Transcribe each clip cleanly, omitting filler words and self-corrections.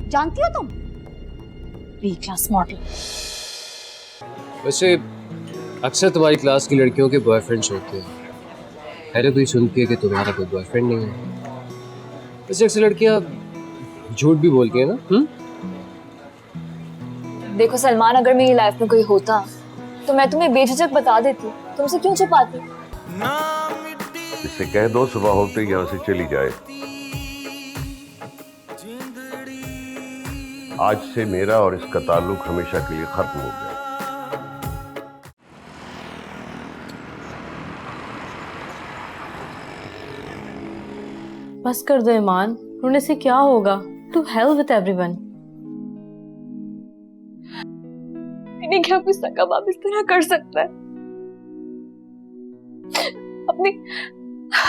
जानती हो तुम? B class model. वैसे अक्सर तुम्हारी क्लास की लड़कियों के बॉयफ्रेंड्स होते हैं। मैंने तो ये सुनती है कि तुम्हारा कोई बॉयफ्रेंड नहीं है। वैसे अक्सर लड़कियां झूठ भी बोलती है ना? देखो सलमान, अगर मेरी लाइफ में कोई होता तो मैं तुम्हें बेझिझक बता देती। तुमसे क्यों छुपाती? इसे कह दो सुबह होते ही यहाँ से चली जाए। आज से मेरा और इसका ताल्लुक हमेशा के लिए खत्म हो गया। बस कर दो ईमान, रोने से क्या होगा? To hell with everyone. मैंने क्या कुछ सका बाप इस तरह कर सकता है?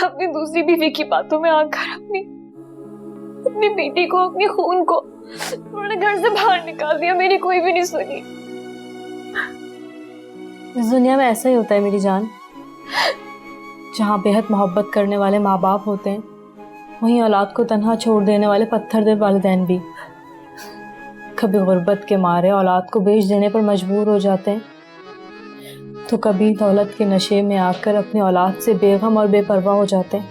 अपनी दूसरी बीवी की बातों में आकर अपनी बेटी को, अपनी खून को उन्होंने घर से बाहर निकाल दिया। मेरी कोई भी नहीं सुनी। इस दुनिया में ऐसा ही होता है मेरी जान। जहाँ बेहद मोहब्बत करने वाले माँ बाप होते हैं, वहीं औलाद को तन्हा छोड़ देने वाले पत्थर दिल वालिदैन भी कभी गुर्बत के मारे औलाद को बेच देने पर मजबूर हो जाते हैं, तो कभी दौलत के नशे में आकर अपनी औलाद से बेगम और बेपरवाह हो जाते हैं।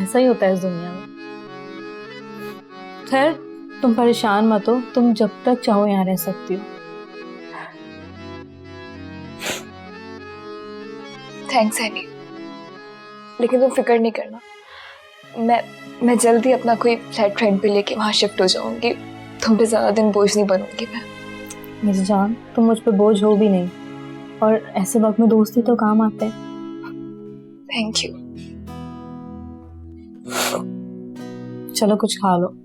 ऐसा ही होता है इस दुनिया में। खैर, तुम परेशान मत हो, तुम जब तक चाहो यहाँ रह सकती हो। थैंक्स एनी, लेकिन तुम फिक्र नहीं करना। मैं जल्दी अपना कोई फ्लैट रेंट पे लेके वहां शिफ्ट हो जाऊंगी। तुम पे ज्यादा दिन बोझ नहीं बनूंगी मैं। मेरी जान, तुम मुझ पे बोझ हो भी नहीं, और ऐसे वक्त में दोस्ती तो काम आते हैं। Thank you. चलो कुछ खा लो।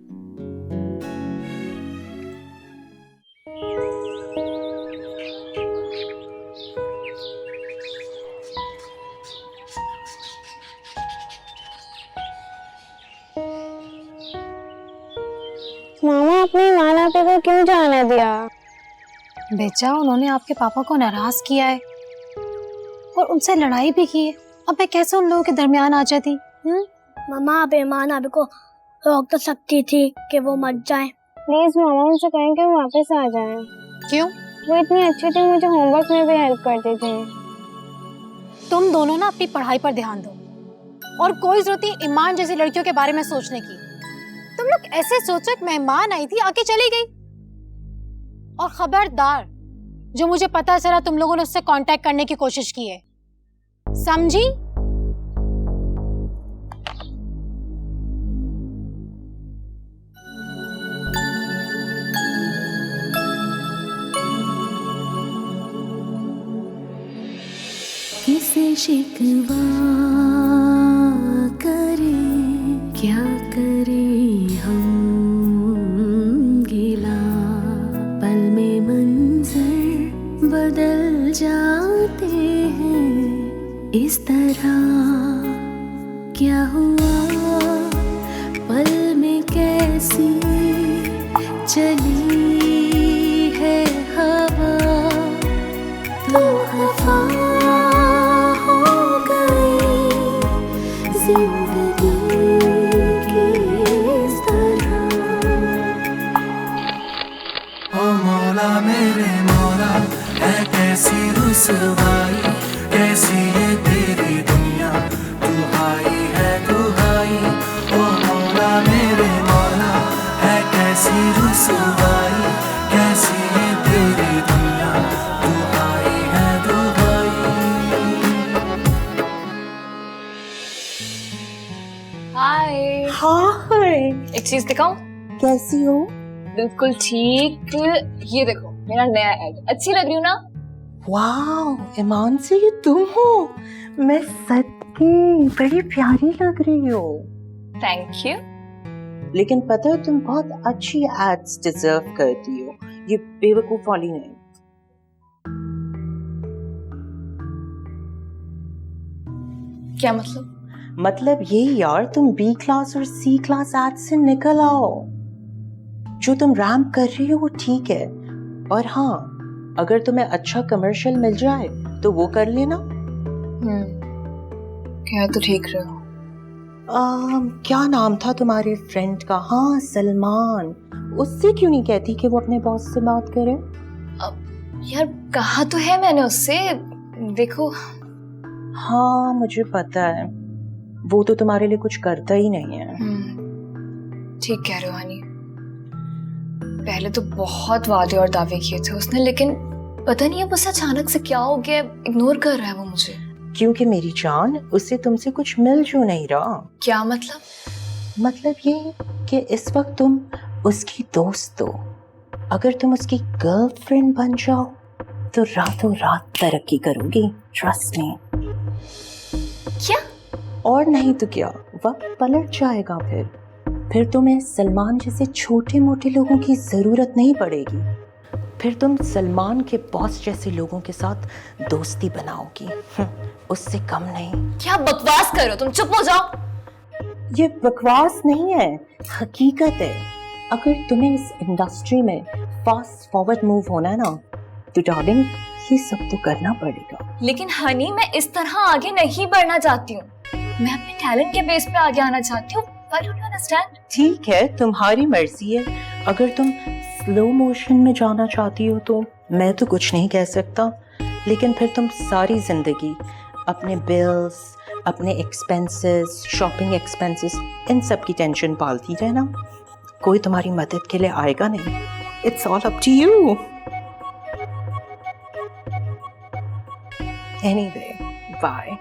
मामा, अपनी नाना पे को क्यों जाने दिया? बेचा, उन्होंने आपके पापा को नाराज किया है और उनसे लड़ाई भी की है। अब मैं कैसे उन लोगों के दरमियान आ जाती? मामा, आप ईमान अभी को रोक तो सकती थी कि वो मत जाए। प्लीज मामा, उनसे कहें कि वो वापस आ जाए। क्यों? वो इतनी अच्छी थी, मुझे होमवर्क में भी हेल्प करती थी। तुम दोनों ना अपनी पढ़ाई पर ध्यान दो, और कोई जरूरत नहीं ईमान जैसी लड़कियों के बारे में सोचने की। तुम लोग ऐसे सोचो कि मेहमान आई थी, आके चली गई। और खबरदार, जो मुझे पता चला तुम लोगों ने उससे कांटेक्ट करने की कोशिश की है, समझी? किसे शिकवा करे, क्या करे हम गिला, पल में मंजर बदल जाते हैं इस तरह। क्या हुआ पल में कैसी चली है हवा, तो खफा जिंदगी की इस तरह। ओ मौला मेरे मौला, है कैसी रुसवाई, कैसी है तेरी दुनिया, दुहाई है दुहाई। ओ मौला मेरे मौला, है कैसी रुसवाई, कैसी है तेरी दुनिया, दुहाई है दुहाई। हाय। हाय, एक चीज दिखाऊं? कैसी हो? बिल्कुल ठीक। ये देखो मेरा नया ऐड। अच्छी लग रही हूँ ना? वाओ, ईमान से ये तुम हो? मैं सच्ची बड़ी प्यारी लग रही हो। Thank you. लेकिन पता है, तुम बहुत अच्छी एड्स डिजर्व करती हो, ये बेवकूफ वाली नहीं। क्या मतलब? मतलब ये यार, तुम बी क्लास और सी क्लास एड्स से निकल आओ। जो तुम रैम्प कर रही हो वो ठीक है, और हाँ, अगर तुम्हें अच्छा कमर्शियल मिल जाए तो वो कर लेना। कह तो ठीक रहे हो, क्या नाम था तुम्हारे फ्रेंड का? हाँ, सलमान। उससे क्यों नहीं कहती कि वो अपने बॉस से बात करे? यार कहा तो है मैंने उससे, देखो। हाँ मुझे पता है, वो तो तुम्हारे लिए कुछ करता ही नहीं है। ठीक कह रहे हो हनी। पहले तो बहुत वादे और दावे किए थे उसने, लेकिन पता नहीं अब उसे अचानक से क्या हो गया, इग्नोर कर रहा है वो मुझे। क्योंकि मेरी जान, उससे तुमसे कुछ मिल जो नहीं रहा। क्या मतलब? मतलब ये कि इस वक्त तुम उसकी दोस्त हो। अगर तुम उसकी गर्लफ्रेंड बन जाओ तो रातों रात तरक्की करोगी, ट्रस्ट मी। क्या? और नहीं तो क्या, वक्त पलट जाएगा। फिर तुम्हें सलमान जैसे छोटे मोटे लोगों की जरूरत नहीं पड़ेगी। फिर तुम सलमान के बॉस जैसे लोगों के साथ दोस्ती बनाओगी, उससे कम नहीं। क्या बकवास कर रहे हो तुम, चुप हो जाओ। ये बकवास नहीं है, हकीकत है। अगर तुम्हें इस इंडस्ट्री में फास्ट फॉरवर्ड मूव होना है ना, तो डार्लिंग ये सब तो करना पड़ेगा। लेकिन हनी, मैं इस तरह आगे नहीं बढ़ना चाहती हूँ। मैं अपने टैलेंट के बेस पे आगे आना चाहती हूँ। Why don't you understand? ठीक है, तुम्हारी मर्जी है। अगर तुम स्लो मोशन में जाना चाहती हो तो मैं तो कुछ नहीं कह सकता, लेकिन फिर तुम सारी जिंदगी अपने बिल्स, अपने एक्सपेंसेस, शॉपिंग एक्सपेंसेस, इन सब की टेंशन पालती रहना। कोई तुम्हारी मदद के लिए आएगा नहीं। It's all up to you. Anyway, bye.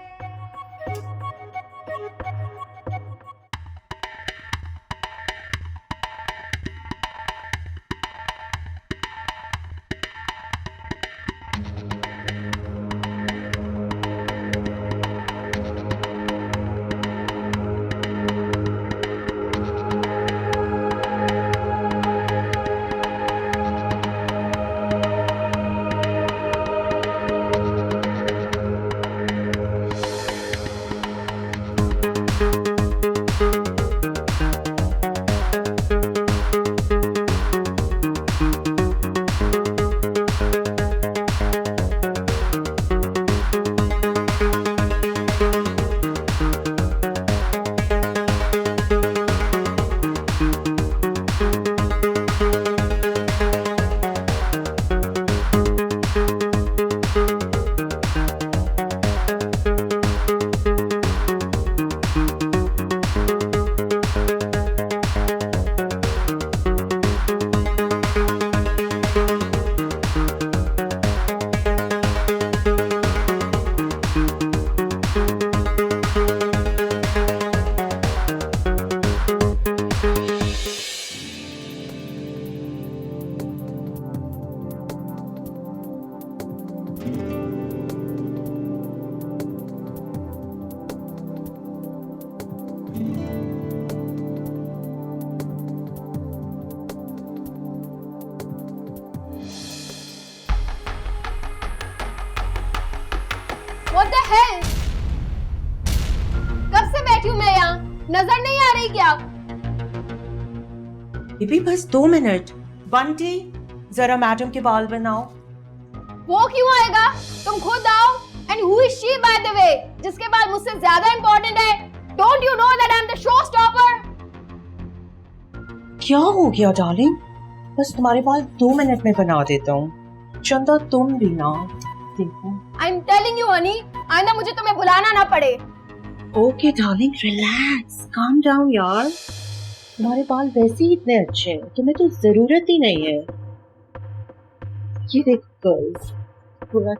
What the hell? कब से बैठी हूँ मैं यहाँ, नजर नहीं आ रही क्या? बीबी बस 2 मिनट। बंटी, जरा मैडम के बाल बनाओ। वो क्यों आएगा? तुम खुद आओ। And who is she by the way? जिसके बाल मुझसे ज्यादा इम्पोर्टेंट है। Don't you know that I'm the showstopper? क्या हो गया डार्लिंग? बस तुम्हारे बाल 2 मिनट में बना देता हूँ। चंदा तुम भी ना देखो। I'm telling you honey, आइंदा मुझे तुम्हें बुलाना ना पड़े। Okay darling, relax, calm down यार। तुम्हारे बाल वैसे ही इतने अच्छे हैं, तुम्हें तो जरूरत ही नहीं है। ये देखो गर्ल्स, पूरा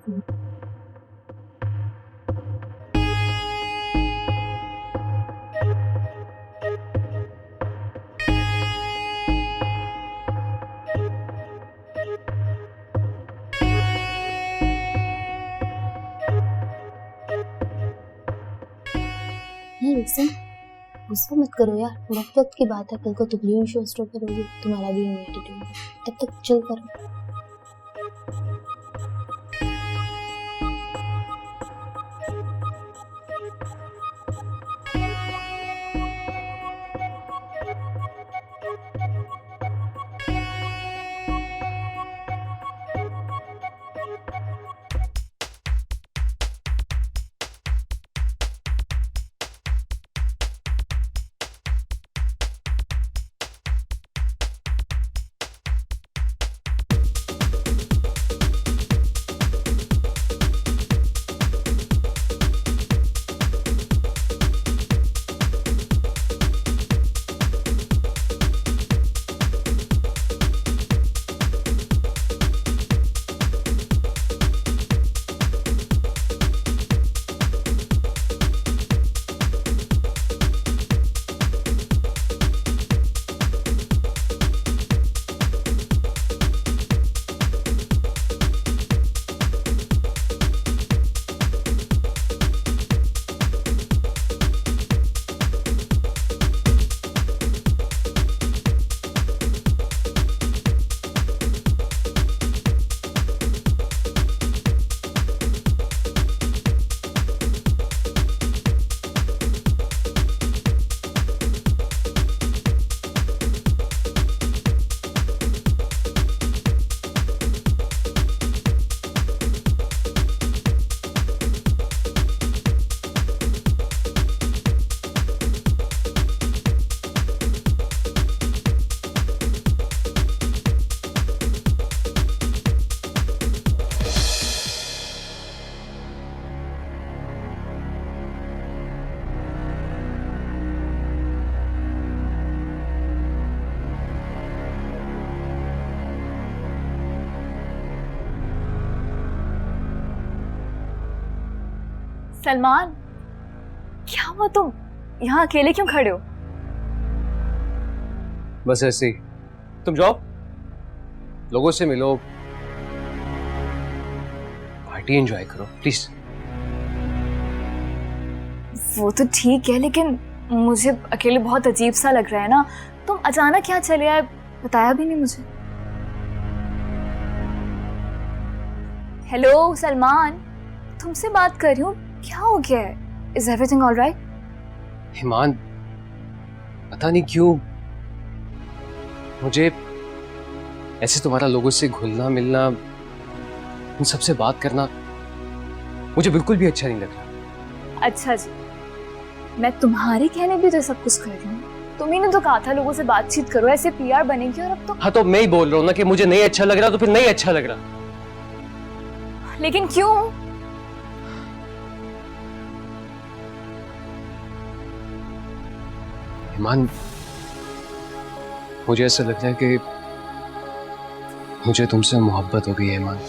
गुस्सा मत करो यार, वक्त वक्त की बात है। कल को तुम भी शो स्टॉप करोगे, तुम्हारा भी एटीट्यूड है। तब तक चिल करो। सलमान, क्या हुआ? तुम यहाँ अकेले क्यों खड़े हो? बस ऐसे ही। तुम जाओ, लोगों से मिलो, पार्टी एंजॉय करो प्लीज। वो तो ठीक है, लेकिन मुझे अकेले बहुत अजीब सा लग रहा है ना। तुम अचानक यहाँ चले आए, बताया भी नहीं मुझे। हेलो सलमान, तुमसे बात कर रही हूँ, क्या हो गया है? Is everything all right? Iman, पता नहीं क्यों मुझे ऐसे तुम्हारा लोगों से घुलना मिलना, उन सबसे बात करना मुझे बिल्कुल भी अच्छा नहीं लग रहा। अच्छा जी, मैं तुम्हारे कहने भी तो सब कुछ कर रही हूँ। तुम्ही ने तो कहा था लोगों से बातचीत करो, ऐसे पीआर बनेगी, और अब तो। हाँ, तो मैं ही बोल रहा हूँ ना कि मुझे नहीं अच्छा लग रहा, तो फिर नहीं अच्छा लग रहा। लेकिन क्यों? ईमान, मुझे ऐसा लगता है कि मुझे तुमसे मोहब्बत हो गई है ईमान।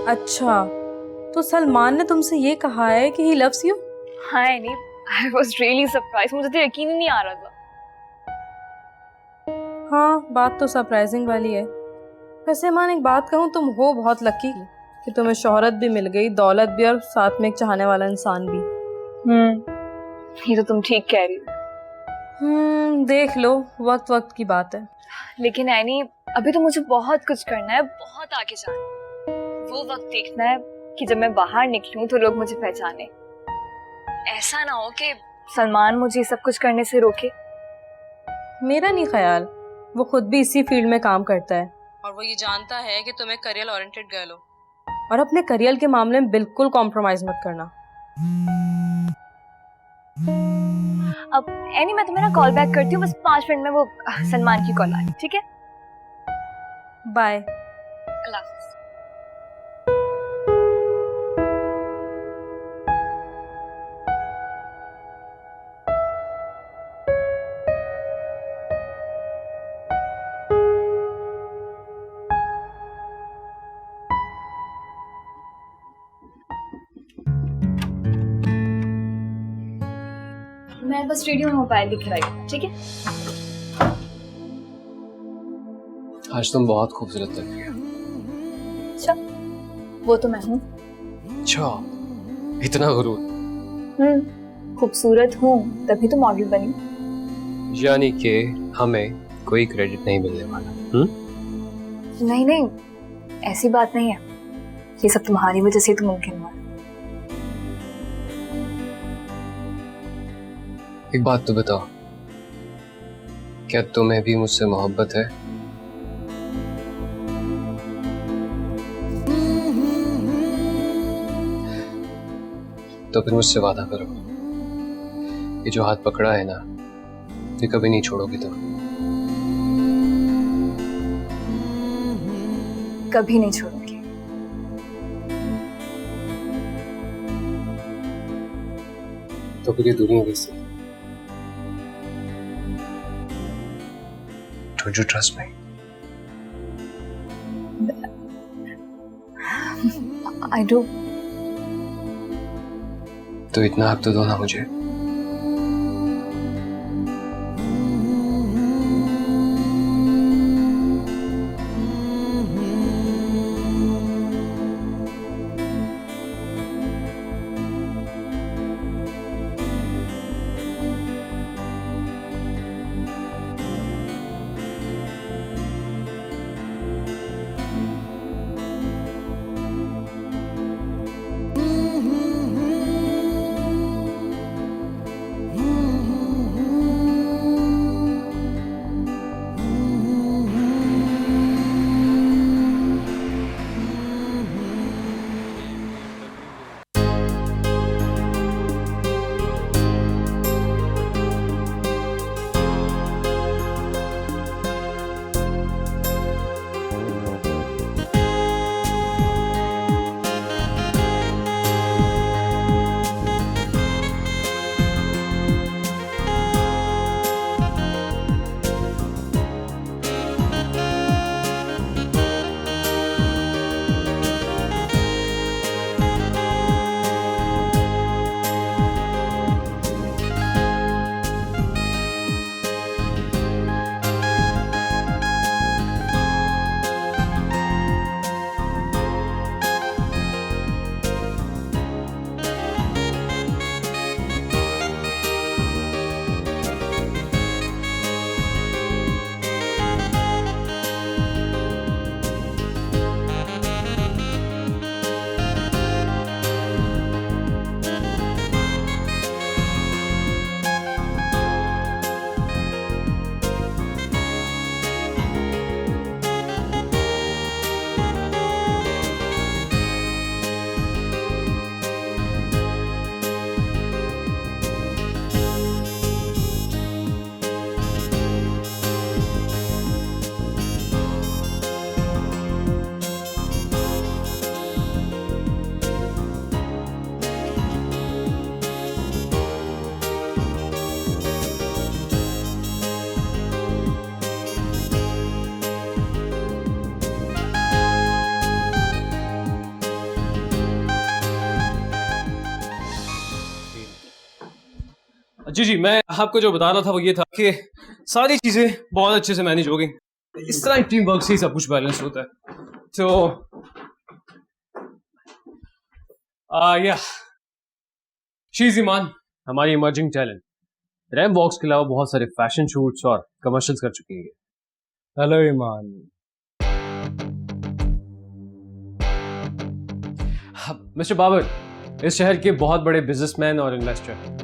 अच्छा, तो सलमान ने तुमसे ये कहा है कि ही लव्स यू? हाँ नहीं, आई वॉज रियली सरप्राइज, मुझे तो यकीन ही नहीं आ रहा था। हाँ, बात तो सरप्राइजिंग वाली है। वैसे मान एक बात कहूँ, तुम हो बहुत लकी कि तुम्हें शोहरत भी मिल गई, दौलत भी, और साथ में एक चाहने वाला इंसान भी। ये तो तुम ठीक कह रही हो। देख लो, वक्त वक्त की बात है। लेकिन ऐनी, अभी तो मुझे बहुत कुछ करना है, बहुत आगे जाना है। वो वक्त देखना है कि जब मैं बाहर निकलूं तो लोग मुझे पहचाने। ऐसा ना हो कि सलमान मुझे सब कुछ करने से रोके। मेरा नहीं ख्याल, वो खुद भी इसी फील्ड में काम करता है, और वो ये जानता है कि तुम एक करियर ओरिएंटेड गर्ल हो, और अपने करियर के मामले में बिल्कुल कॉम्प्रोमाइज मत करना। अब ऐनी, मैं तुम्हें ना कॉल बैक करती हूँ, बस 5 मिनट में वो सलमान की कॉल आ रही, ठीक है? बाय। अल्लाह हाफिज। मैं बस रेडियो में मोबाइल दिख रही हूँ, ठीक है? आज तुम बहुत खूबसूरत लग रही हो। अच्छा, वो तो मैं हूँ। अच्छा, इतना गुरूर? खूबसूरत हूँ तभी तो मॉडल बनी। यानी कि हमें कोई क्रेडिट नहीं मिलने वाला। नहीं नहीं, ऐसी बात नहीं है, ये सब तुम्हारी वजह से तो मुमकिन हुआ। एक बात तो बताओ, क्या तुम्हें भी मुझसे मोहब्बत है? तो फिर मुझसे वादा करो, ये जो हाथ पकड़ा है ना, ये कभी नहीं छोड़ोगी तुम। कभी नहीं छोड़ूंगी। तो फिर ये दुनिया कैसी? Don't you trust me? I do. तो इतना हक तो दो ना मुझे। जी जी, मैं आपको जो बता रहा था वो ये था कि सारी चीजें बहुत अच्छे से मैनेज हो गई। इस तरह टीम वर्क से ही सब कुछ बैलेंस होता है। तो या शी इज ईमान, हमारी इमर्जिंग टैलेंट। रैम वॉक्स के अलावा बहुत सारे फैशन शूट्स और कमर्शियल्स कर चुकी है। हेलो ईमान। मिस्टर बाबर इस शहर के बहुत बड़े बिजनेसमैन और इन्वेस्टर।